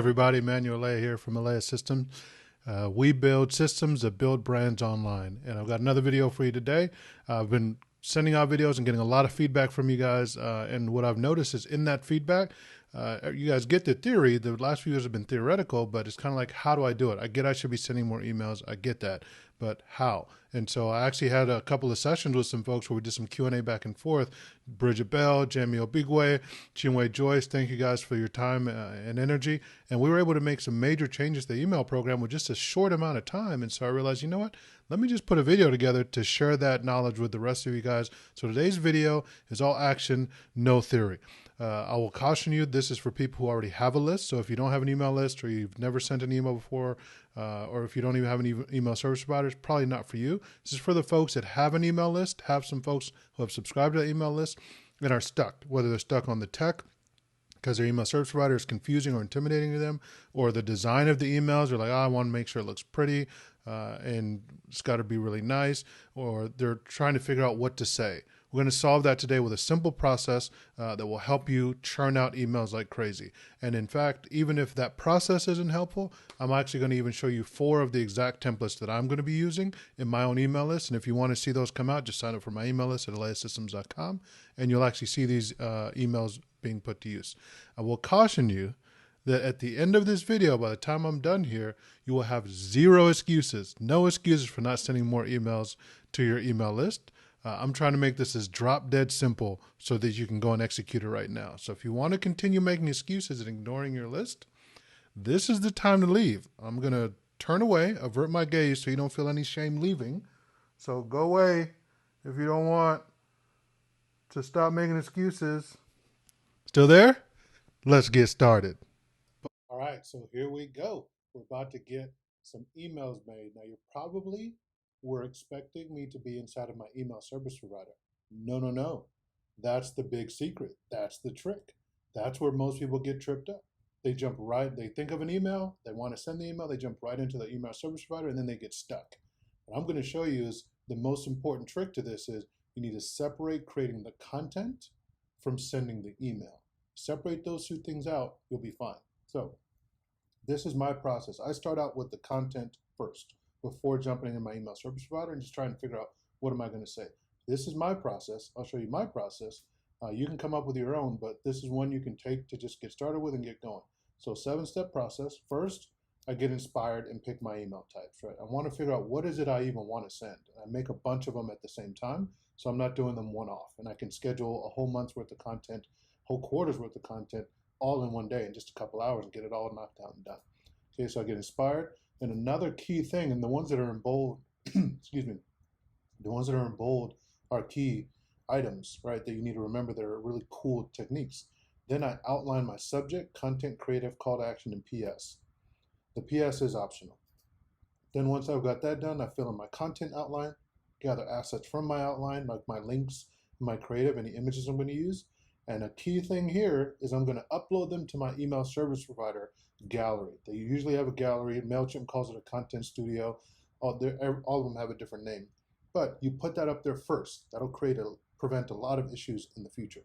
Everybody, Emmanuel Alea here from Alea Systems. We build systems that build brands online. And I've got another video for you today. I've been sending out videos and getting a lot of feedback from you guys. And what I've noticed is in that feedback, you guys get the theory. The last few years have been theoretical, but it's kind of like, how do I do it? I get I should be sending more emails. I get that. But how? And so I actually had a couple of sessions with some folks where we did some Q&A back and forth. Bridget Bell, Jamie Obigwe, Chinwe Joyce, thank you guys for your time and energy. And we were able to make some major changes to the email program with just a short amount of time. And so I realized, you know what? Let me just put a video together to share that knowledge with the rest of you guys. So today's video is all action, no theory. I will caution you, this is for people who already have a list. So if you don't have an email list, or you've never sent an email before, or if you don't even have any email service providers, probably not for you. This is for the folks that have an email list, have some folks who have subscribed to the email list and are stuck, whether they're stuck on the tech because their email service provider is confusing or intimidating to them, or the design of the emails, they're like, oh, I want to make sure it looks pretty and it's got to be really nice, or they're trying to figure out what to say. We're going to solve that today with a simple process that will help you churn out emails like crazy. And in fact, even if that process isn't helpful, I'm actually going to even show you 4 of the exact templates that I'm going to be using in my own email list. And if you want to see those come out, just sign up for my email list at aleasystems.com, and you'll actually see these emails being put to use. I will caution you that at the end of this video, by the time I'm done here, you will have 0 excuses, no excuses for not sending more emails to your email list. I'm trying to make this as drop dead simple so that you can go and execute it right now. So if you want to continue making excuses and ignoring your list, this is the time to leave. I'm going to turn away, avert my gaze so you don't feel any shame leaving. So go away if you don't want to stop making excuses. Still there? Let's get started. All right, so here we go. We're about to get some emails made. Now, you probably were expecting me to be inside of my email service provider. No, no, no. That's the big secret. That's the trick. That's where most people get tripped up. They jump right, they think of an email, they want to send the email, they jump right into the email service provider, and then they get stuck. What I'm going to show you is the most important trick to this is you need to separate creating the content from sending the email. Separate those 2 things out, you'll be fine. So this is my process. I start out with the content first before jumping in my email service provider and just trying to figure out what am I going to say. This is my process. I'll show you my process. You can come up with your own, but this is one you can take to just get started with and get going. So 7-step process. First, I get inspired and pick my email types, right? I want to figure out what is it I even want to send. I make a bunch of them at the same time, so I'm not doing them one-off. And I can schedule a whole month's worth of content, whole quarter's worth of content, all in one day in just a couple hours and get it all knocked out and done. Okay, so I get inspired. And another key thing, and the ones that are in bold, excuse me, the ones that are in bold are key items, right, that you need to remember that are really cool techniques. Then I outline my subject, content, creative, call to action, and PS. The PS is optional. Then once I've got that done, I fill in my content outline, gather assets from my outline, like my links, my creative, any images I'm going to use. And a key thing here is I'm going to upload them to my email service provider gallery. They usually have a gallery. Mailchimp calls it a content studio. All of them have a different name. But you put that up there first. That'll prevent a lot of issues in the future.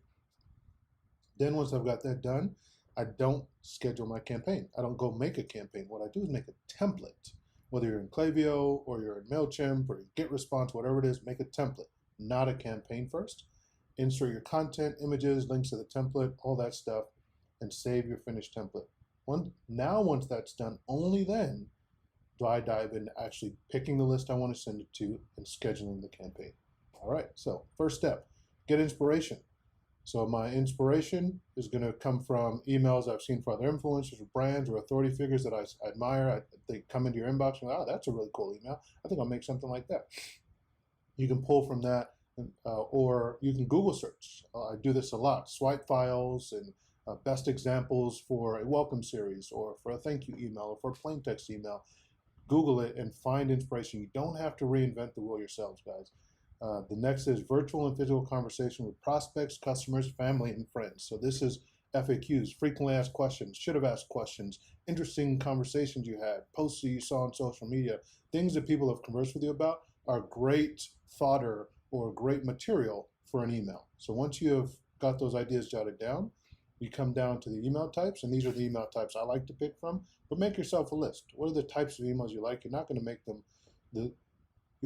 Then once I've got that done, I don't schedule my campaign. I don't go make a campaign. What I do is make a template. Whether you're in Klaviyo or you're in Mailchimp or GetResponse, whatever it is, make a template, not a campaign first. Insert your content, images, links to the template, all that stuff, and save your finished template. Once that's done, only then do I dive into actually picking the list I want to send it to and scheduling the campaign. All right, so first step, get inspiration. So my inspiration is going to come from emails I've seen for other influencers or brands or authority figures that I admire. They come into your inbox and, oh, that's a really cool email. I think I'll make something like that. You can pull from that, or you can Google search. I do this a lot. Swipe files and best examples for a welcome series or for a thank you email or for a plain text email. Google it and find inspiration. You don't have to reinvent the wheel yourselves, guys. The next is virtual and physical conversation with prospects, customers, family, and friends. So this is FAQs, frequently asked questions, should have asked questions, interesting conversations you had, posts that you saw on social media, things that people have conversed with you about are great fodder or great material for an email. So once you have got those ideas jotted down, you come down to the email types, and these are the email types I like to pick from, but make yourself a list. What are the types of emails you like? You're not going to make them, you're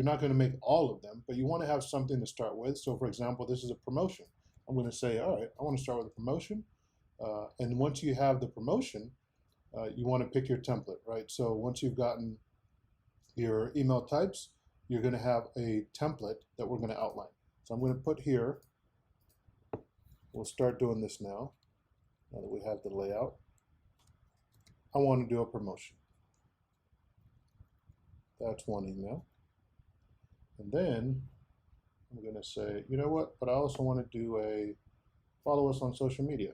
not going to make all of them, but you want to have something to start with. So for example, this is a promotion. I'm going to say, all right, I want to start with a promotion. And once you have the promotion, you want to pick your template, right? So once you've gotten your email types, you're going to have a template that we're going to outline. So I'm going to put here, we'll start doing this now that we have the layout. I want to do a promotion. That's one email. And then I'm going to say, you know what, but I also want to do a follow us on social media.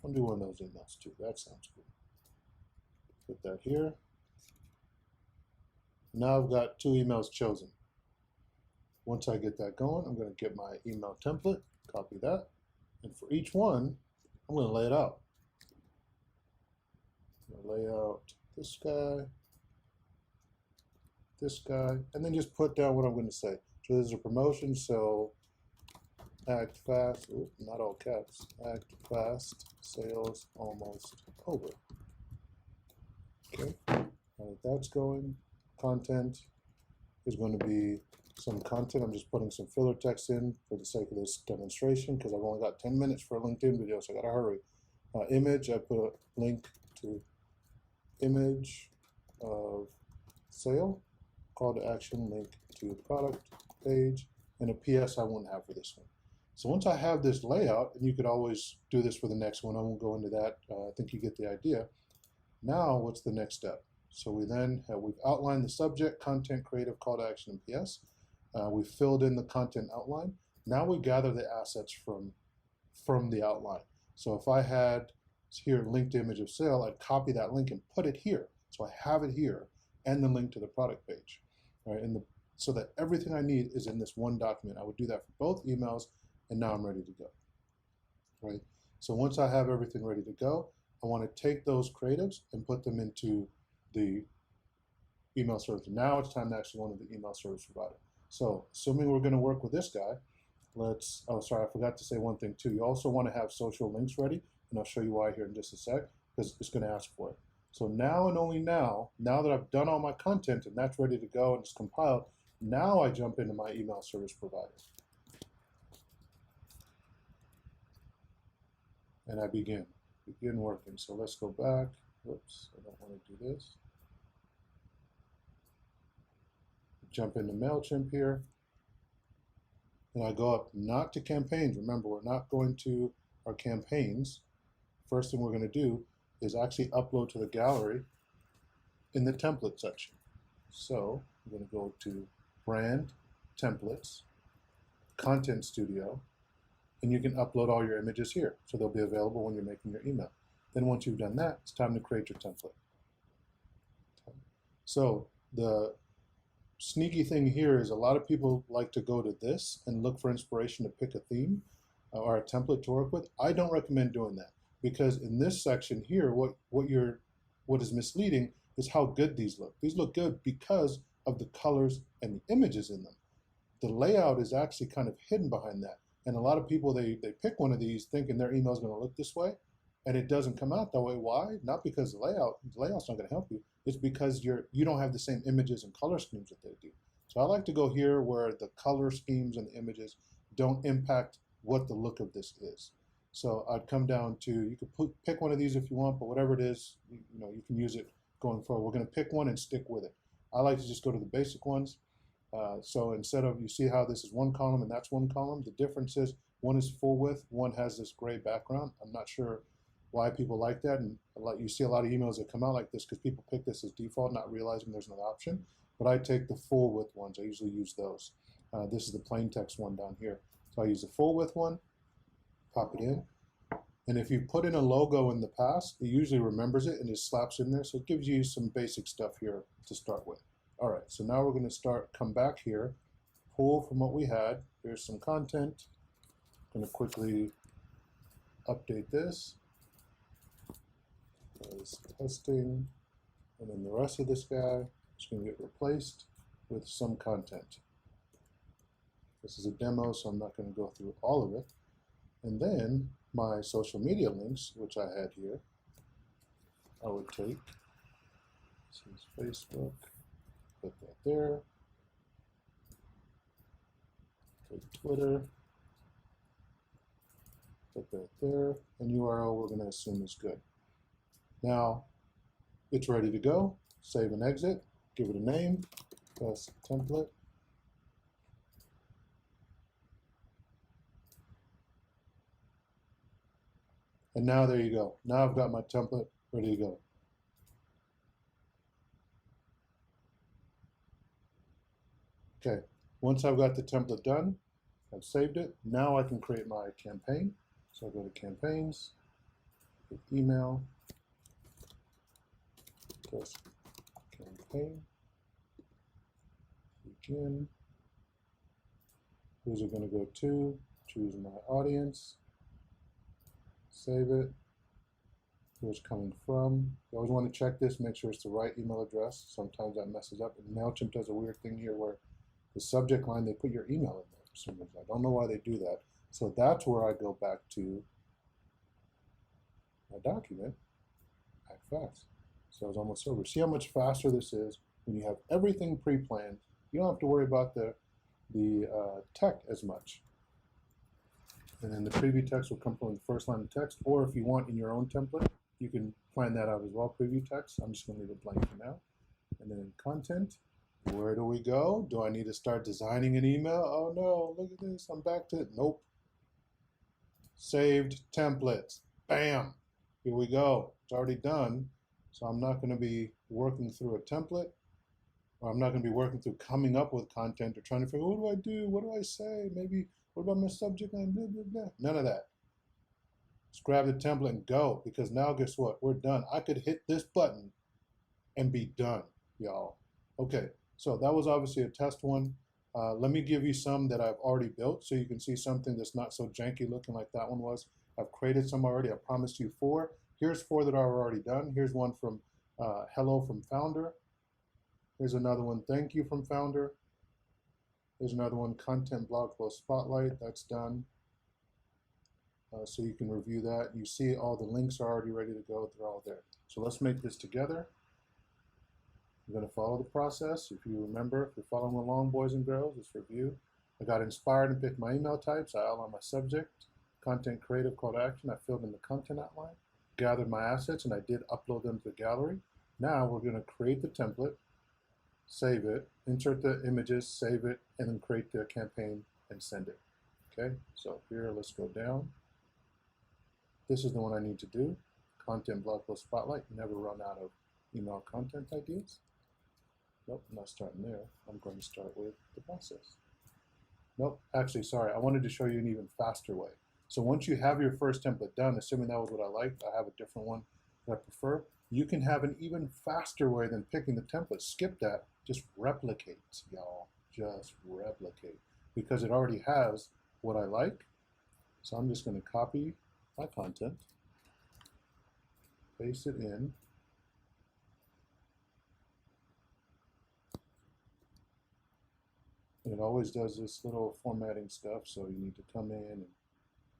I'll do one of those emails too. That sounds good. Put that here. Now I've got 2 emails chosen. Once I get that going, I'm going to get my email template, copy that, and for each one, I'm going to lay it out. I'm going to lay out this guy, and then just put down what I'm going to say. So this is a promotion, so act fast, not all caps, act fast, sales almost over. Okay, all right, that's going. Content is going to be some content. I'm just putting some filler text in for the sake of this demonstration because I've only got 10 minutes for a LinkedIn video, so I gotta hurry. Image, I put a link to image of sale, call to action, link to product page, and a PS I won't have for this one. So once I have this layout, and you could always do this for the next one, I won't go into that, I think you get the idea. Now, what's the next step? So we've outlined the subject, content, creative, call to action, and PS. We filled in the content outline. Now we gather the assets from the outline. So if I had here linked image of sale, I'd copy that link and put it here. So I have it here and the link to the product page, right? So that everything I need is in this one document. I would do that for both emails, and now I'm ready to go, right? So once I have everything ready to go, I want to take those creatives and put them into the email service. Now it's time to actually go into the email service provider. So assuming we're going to work with this guy, oh, sorry, I forgot to say one thing too. You also want to have social links ready, and I'll show you why here in just a sec, because it's going to ask for it. So now and only now that I've done all my content and that's ready to go and it's compiled, now I jump into my email service provider. And I begin working. So let's go back. Whoops, I don't want to do this. Jump into Mailchimp here. And I go up not to campaigns. Remember, we're not going to our campaigns. First thing we're going to do is actually upload to the gallery in the template section. So I'm going to go to Brand, Templates, Content Studio, and you can upload all your images here. So they'll be available when you're making your email. Then once you've done that, it's time to create your template. So the sneaky thing here is a lot of people like to go to this and look for inspiration to pick a theme or a template to work with. I don't recommend doing that because in this section here, what is misleading is how good these look. These look good because of the colors and the images in them. The layout is actually kind of hidden behind that. And a lot of people, they pick one of these thinking their email is going to look this way, and it doesn't come out that way. Why? Not because the layout's not going to help you. It's because you don't have the same images and color schemes that they do. So I like to go here where the color schemes and the images don't impact what the look of this is. So I'd come down to, you could pick one of these if you want, but whatever it is, you can use it going forward. We're going to pick one and stick with it. I like to just go to the basic ones. So instead of, you see how this is one column and that's one column, the difference is one is full width, one has this gray background. I'm not sure why people like that, and you see a lot of emails that come out like this because people pick this as default, not realizing there's another option. But I take the full width ones. I usually use those. This is the plain text one down here. So I use the full width one, pop it in. And if you put in a logo in the past, it usually remembers it and just slaps in there. So it gives you some basic stuff here to start with. All right, so now we're going to come back here, pull from what we had. Here's some content. I'm going to quickly update this. As testing, and then the rest of this guy is going to get replaced with some content. This is a demo, so I'm not going to go through all of it. And then my social media links, which I had here, I would take, this is Facebook, put that there, take Twitter, put that there, and URL we're going to assume is good. Now, it's ready to go. Save and exit, give it a name, press template. And now there you go. Now I've got my template ready to go. Okay, once I've got the template done, I've saved it. Now I can create my campaign. So I'll go to campaigns, email, press campaign, begin. Who's it going to go to? Choose my audience, save it. Who it's coming from. You always want to check this, make sure it's the right email address. Sometimes that messes up. And Mailchimp does a weird thing here where the subject line, they put your email in there for some reason. I don't know why they do that. So that's where I go back to my document, act fast. So it's almost over. See how much faster this is when you have everything pre-planned. You don't have to worry about the tech as much. And then the preview text will come from the first line of text, or if you want in your own template, you can plan that out as well, preview text. I'm just going to leave it blank for now. And then content, where do we go? Do I need to start designing an email? Oh no, look at this, I'm back to it. Nope. Saved templates, bam, here we go. It's already done, so I'm not going to be working through a template, or I'm not going to be working through coming up with content or trying to figure, what do I do? What do I say? Maybe, what about my subject line? Blah, blah, blah. None of that. Just grab the template and go, because now guess what? We're done. I could hit this button and be done, y'all. Okay, so that was obviously a test one. Let me give you some that I've already built so you can see something that's not so janky looking like that one was. I've created some already. I promised you 4. Here's 4 that are already done. Here's one from hello from founder. Here's another one, thank you from founder. Here's another one, content blog post spotlight. That's done. So you can review that. You see all the links are already ready to go. They're all there. So let's make this together. I'm going to follow the process. If you remember, if you're following along, boys and girls, this review. I got inspired and picked my email types. I outlined my subject, content creative call to action. I filled in the content outline, gathered my assets, and I did upload them to the gallery. Now we're going to create the template, save it, insert the images, save it, and then create the campaign and send it. Okay, so here, let's go down. This is the one I need to do. Content blog post spotlight. Never run out of email content ideas. Nope, I'm not starting there. I'm going to start with the process. Nope, actually, sorry. I wanted to show you an even faster way. So once you have your first template done, assuming that was what I liked, I have a different one that I prefer. You can have an even faster way than picking the template. Skip that. Just replicate, y'all. Just replicate. Because it already has what I like. So I'm just going to copy my content, paste it in, and it always does this little formatting stuff, so you need to come in and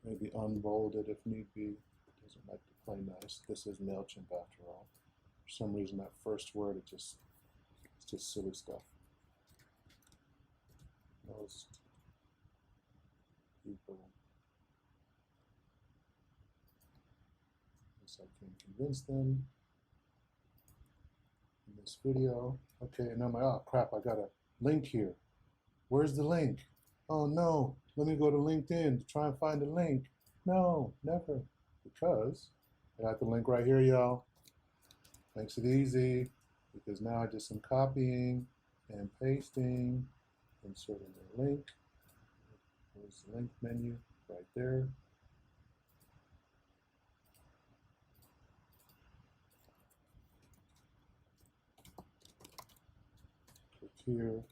maybe unbold it if need be. It doesn't like to play nice. This is Mailchimp after all. For some reason that first word, it's just silly stuff. Most people, I can convince them in this video. Okay, and I'm like, oh crap, I got a link here. Where's the link? Oh no, let me go to LinkedIn to try and find a link. No, never, because I got the link right here, y'all. Makes it easy, because now I just am copying and pasting, inserting the link. There's the link menu right there. Click here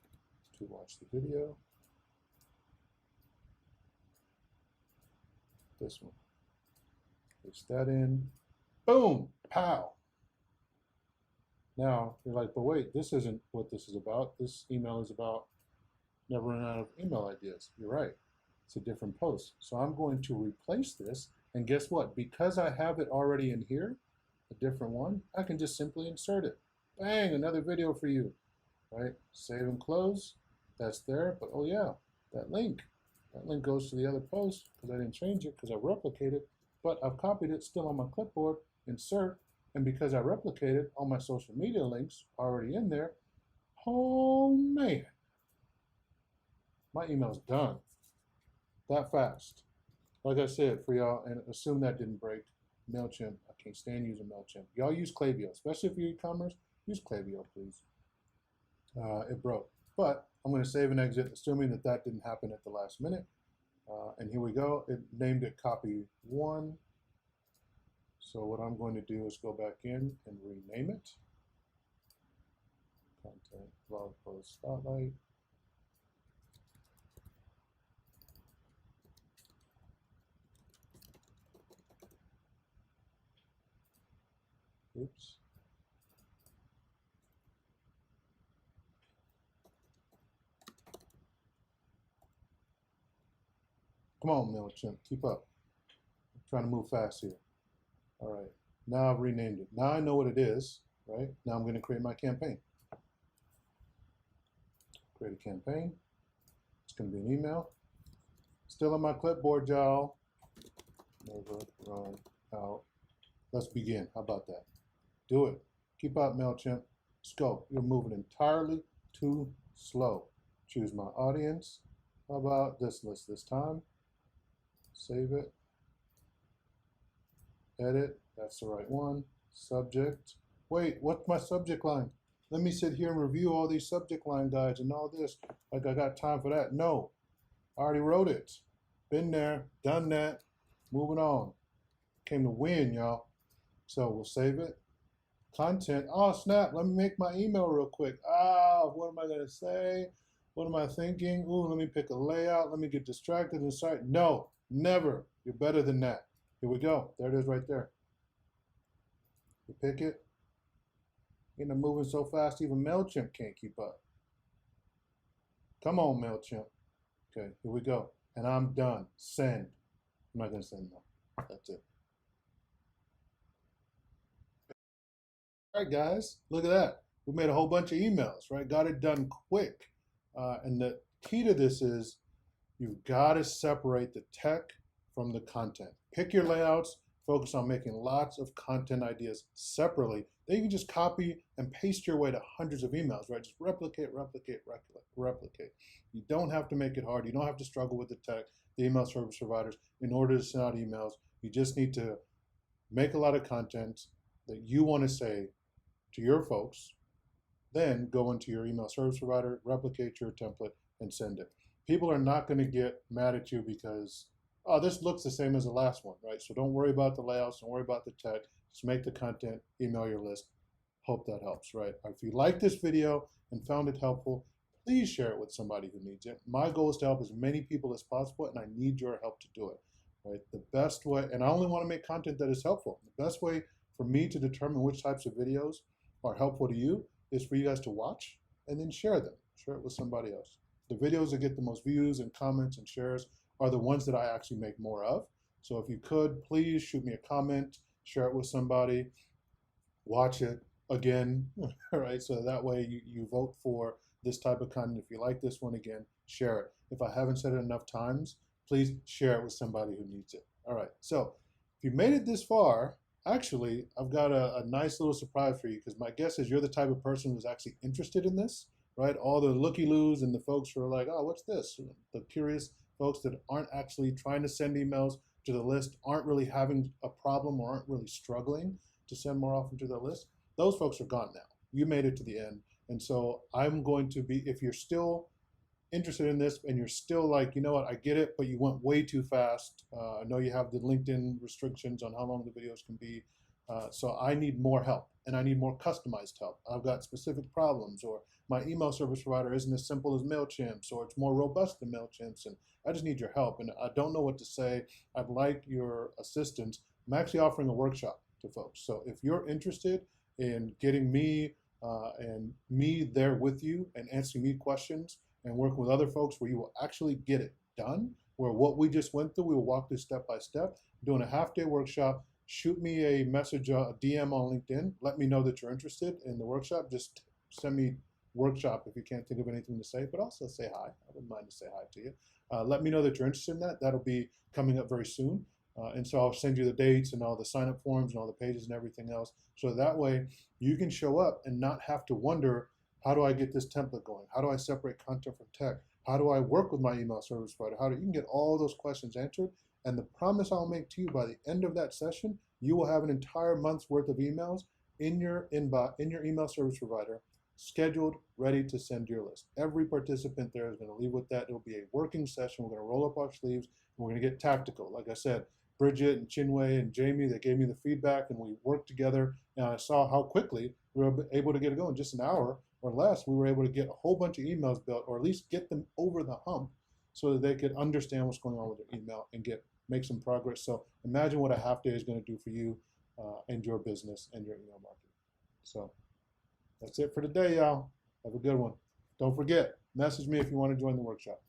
to watch the video. This one. Paste that in. Boom! Pow! Now, you're like, but wait, this isn't what this is about. This email is about never run out of email ideas. You're right. It's a different post. So I'm going to replace this And guess what? Because I have it already in here, a different one, I can just simply insert it. Bang, another video for you, right? Save and close, that's there, but oh yeah, that link goes to the other post because I didn't change it because I replicated, but I've copied it still on my clipboard, insert, and because I replicated, all my social media links are already in there. Oh man, my email's done that fast. Like I said, for y'all, and assume that didn't break, Mailchimp, I can't stand using Mailchimp. Y'all use Klaviyo, especially if you're e-commerce, use Klaviyo, please. It broke, but I'm going to save and exit, assuming that that didn't happen at the last minute. And here we go. It named it copy one. So what I'm going to do is go back in and rename it. Content, blog post, spotlight. Oops. Come on, Mailchimp, keep up. I'm trying to move fast here. All right, now I've renamed it. Now I know what it is, right? Now I'm going to create my campaign. Create a campaign. It's going to be an email. Still on my clipboard, y'all. Never run out. Let's begin. How about that? Do it. Keep up, Mailchimp. Let's go. You're moving entirely too slow. Choose my audience. How about this list this time? Save it. Edit. That's the right one. Subject. Wait, what's my subject line? Let me sit here and review all these subject line guides and all this. Like I got time for that. No. I already wrote it. Been there. Done that. Moving on. Came to win, y'all. So we'll save it. Content. Oh, snap. Let me make my email real quick. What am I going to say? What am I thinking? Ooh, let me pick a layout. Let me get distracted and start. No, never. You're better than that. Here we go. There it is right there. You pick it. You know, moving so fast, even Mailchimp can't keep up. Come on, Mailchimp. Okay, here we go. And I'm done. Send. I'm not going to send no. That's it. All right, guys, look at that. We made a whole bunch of emails, right? Got it done quick. And the key to this is you've got to separate the tech from the content. Pick your layouts, focus on making lots of content ideas separately. Then you can just copy and paste your way to hundreds of emails, right? Just replicate. You don't have to make it hard. You don't have to struggle with the tech, the email service providers in order to send out emails. You just need to make a lot of content that you want to say to your folks, then go into your email service provider, replicate your template, and send it. People are not going to get mad at you because, oh, this looks the same as the last one, right? So don't worry about the layouts, don't worry about the tech. Just make the content, email your list. Hope that helps, right? If you like this video and found it helpful, please share it with somebody who needs it. My goal is to help as many people as possible, and I need your help to do it, right? The best way, and I only want to make content that is helpful. The best way for me to determine which types of videos are helpful to you is for you guys to watch and then share them. Share it with somebody else. The videos that get the most views and comments and shares are the ones that I actually make more of. So if you could, please shoot me a comment, share it with somebody, watch it again, all right? So that way you vote for this type of content. If you like this one, again, share it. If I haven't said it enough times, please share it with somebody who needs it. All right, so if you made it this far, actually, I've got a nice little surprise for you because my guess is you're the type of person who's actually interested in this, right? All the looky-loos and the folks who are like, oh, what's this? The curious folks that aren't actually trying to send emails to the list, aren't really having a problem or aren't really struggling to send more often to their list. Those folks are gone now. You made it to the end. And so I'm going to be, if you're still interested in this and you're still like, you know what, I get it, but you went way too fast. I know you have the LinkedIn restrictions on how long the videos can be. So I need more help and I need more customized help. I've got specific problems, or my email service provider isn't as simple as Mailchimp's, or it's more robust than Mailchimp's, and I just need your help. And I don't know what to say. I'd like your assistance. I'm actually offering a workshop to folks. So if you're interested in getting me and me there with you and answering me questions, and work with other folks where you will actually get it done, where what we just went through, we will walk through step by step, doing a half-day workshop. Shoot me a message, a DM on LinkedIn. Let me know that you're interested in the workshop. Just send me workshop if you can't think of anything to say, but also say hi. I wouldn't mind to say hi to you. Let me know that you're interested in that. That'll be coming up very soon. And so I'll send you the dates and all the sign up forms and all the pages and everything else. So that way you can show up and not have to wonder, how do I get this template going? How do I separate content from tech? How do I work with my email service provider? You can get all those questions answered. And the promise I'll make to you, by the end of that session, you will have an entire month's worth of emails in your inbox, in your email service provider, scheduled, ready to send to your list. Every participant there is going to leave with that. It'll be a working session. We're going to roll up our sleeves and we're going to get tactical. Like I said, Bridget and Chinwei and Jamie, they gave me the feedback and we worked together, and I saw how quickly we were able to get it going. Just an hour or less, we were able to get a whole bunch of emails built, or at least get them over the hump so that they could understand what's going on with their email and make some progress. So imagine what a half day is going to do for you and your business and your email marketing. So that's it for today, y'all. Have a good one. Don't forget, message me if you want to join the workshop.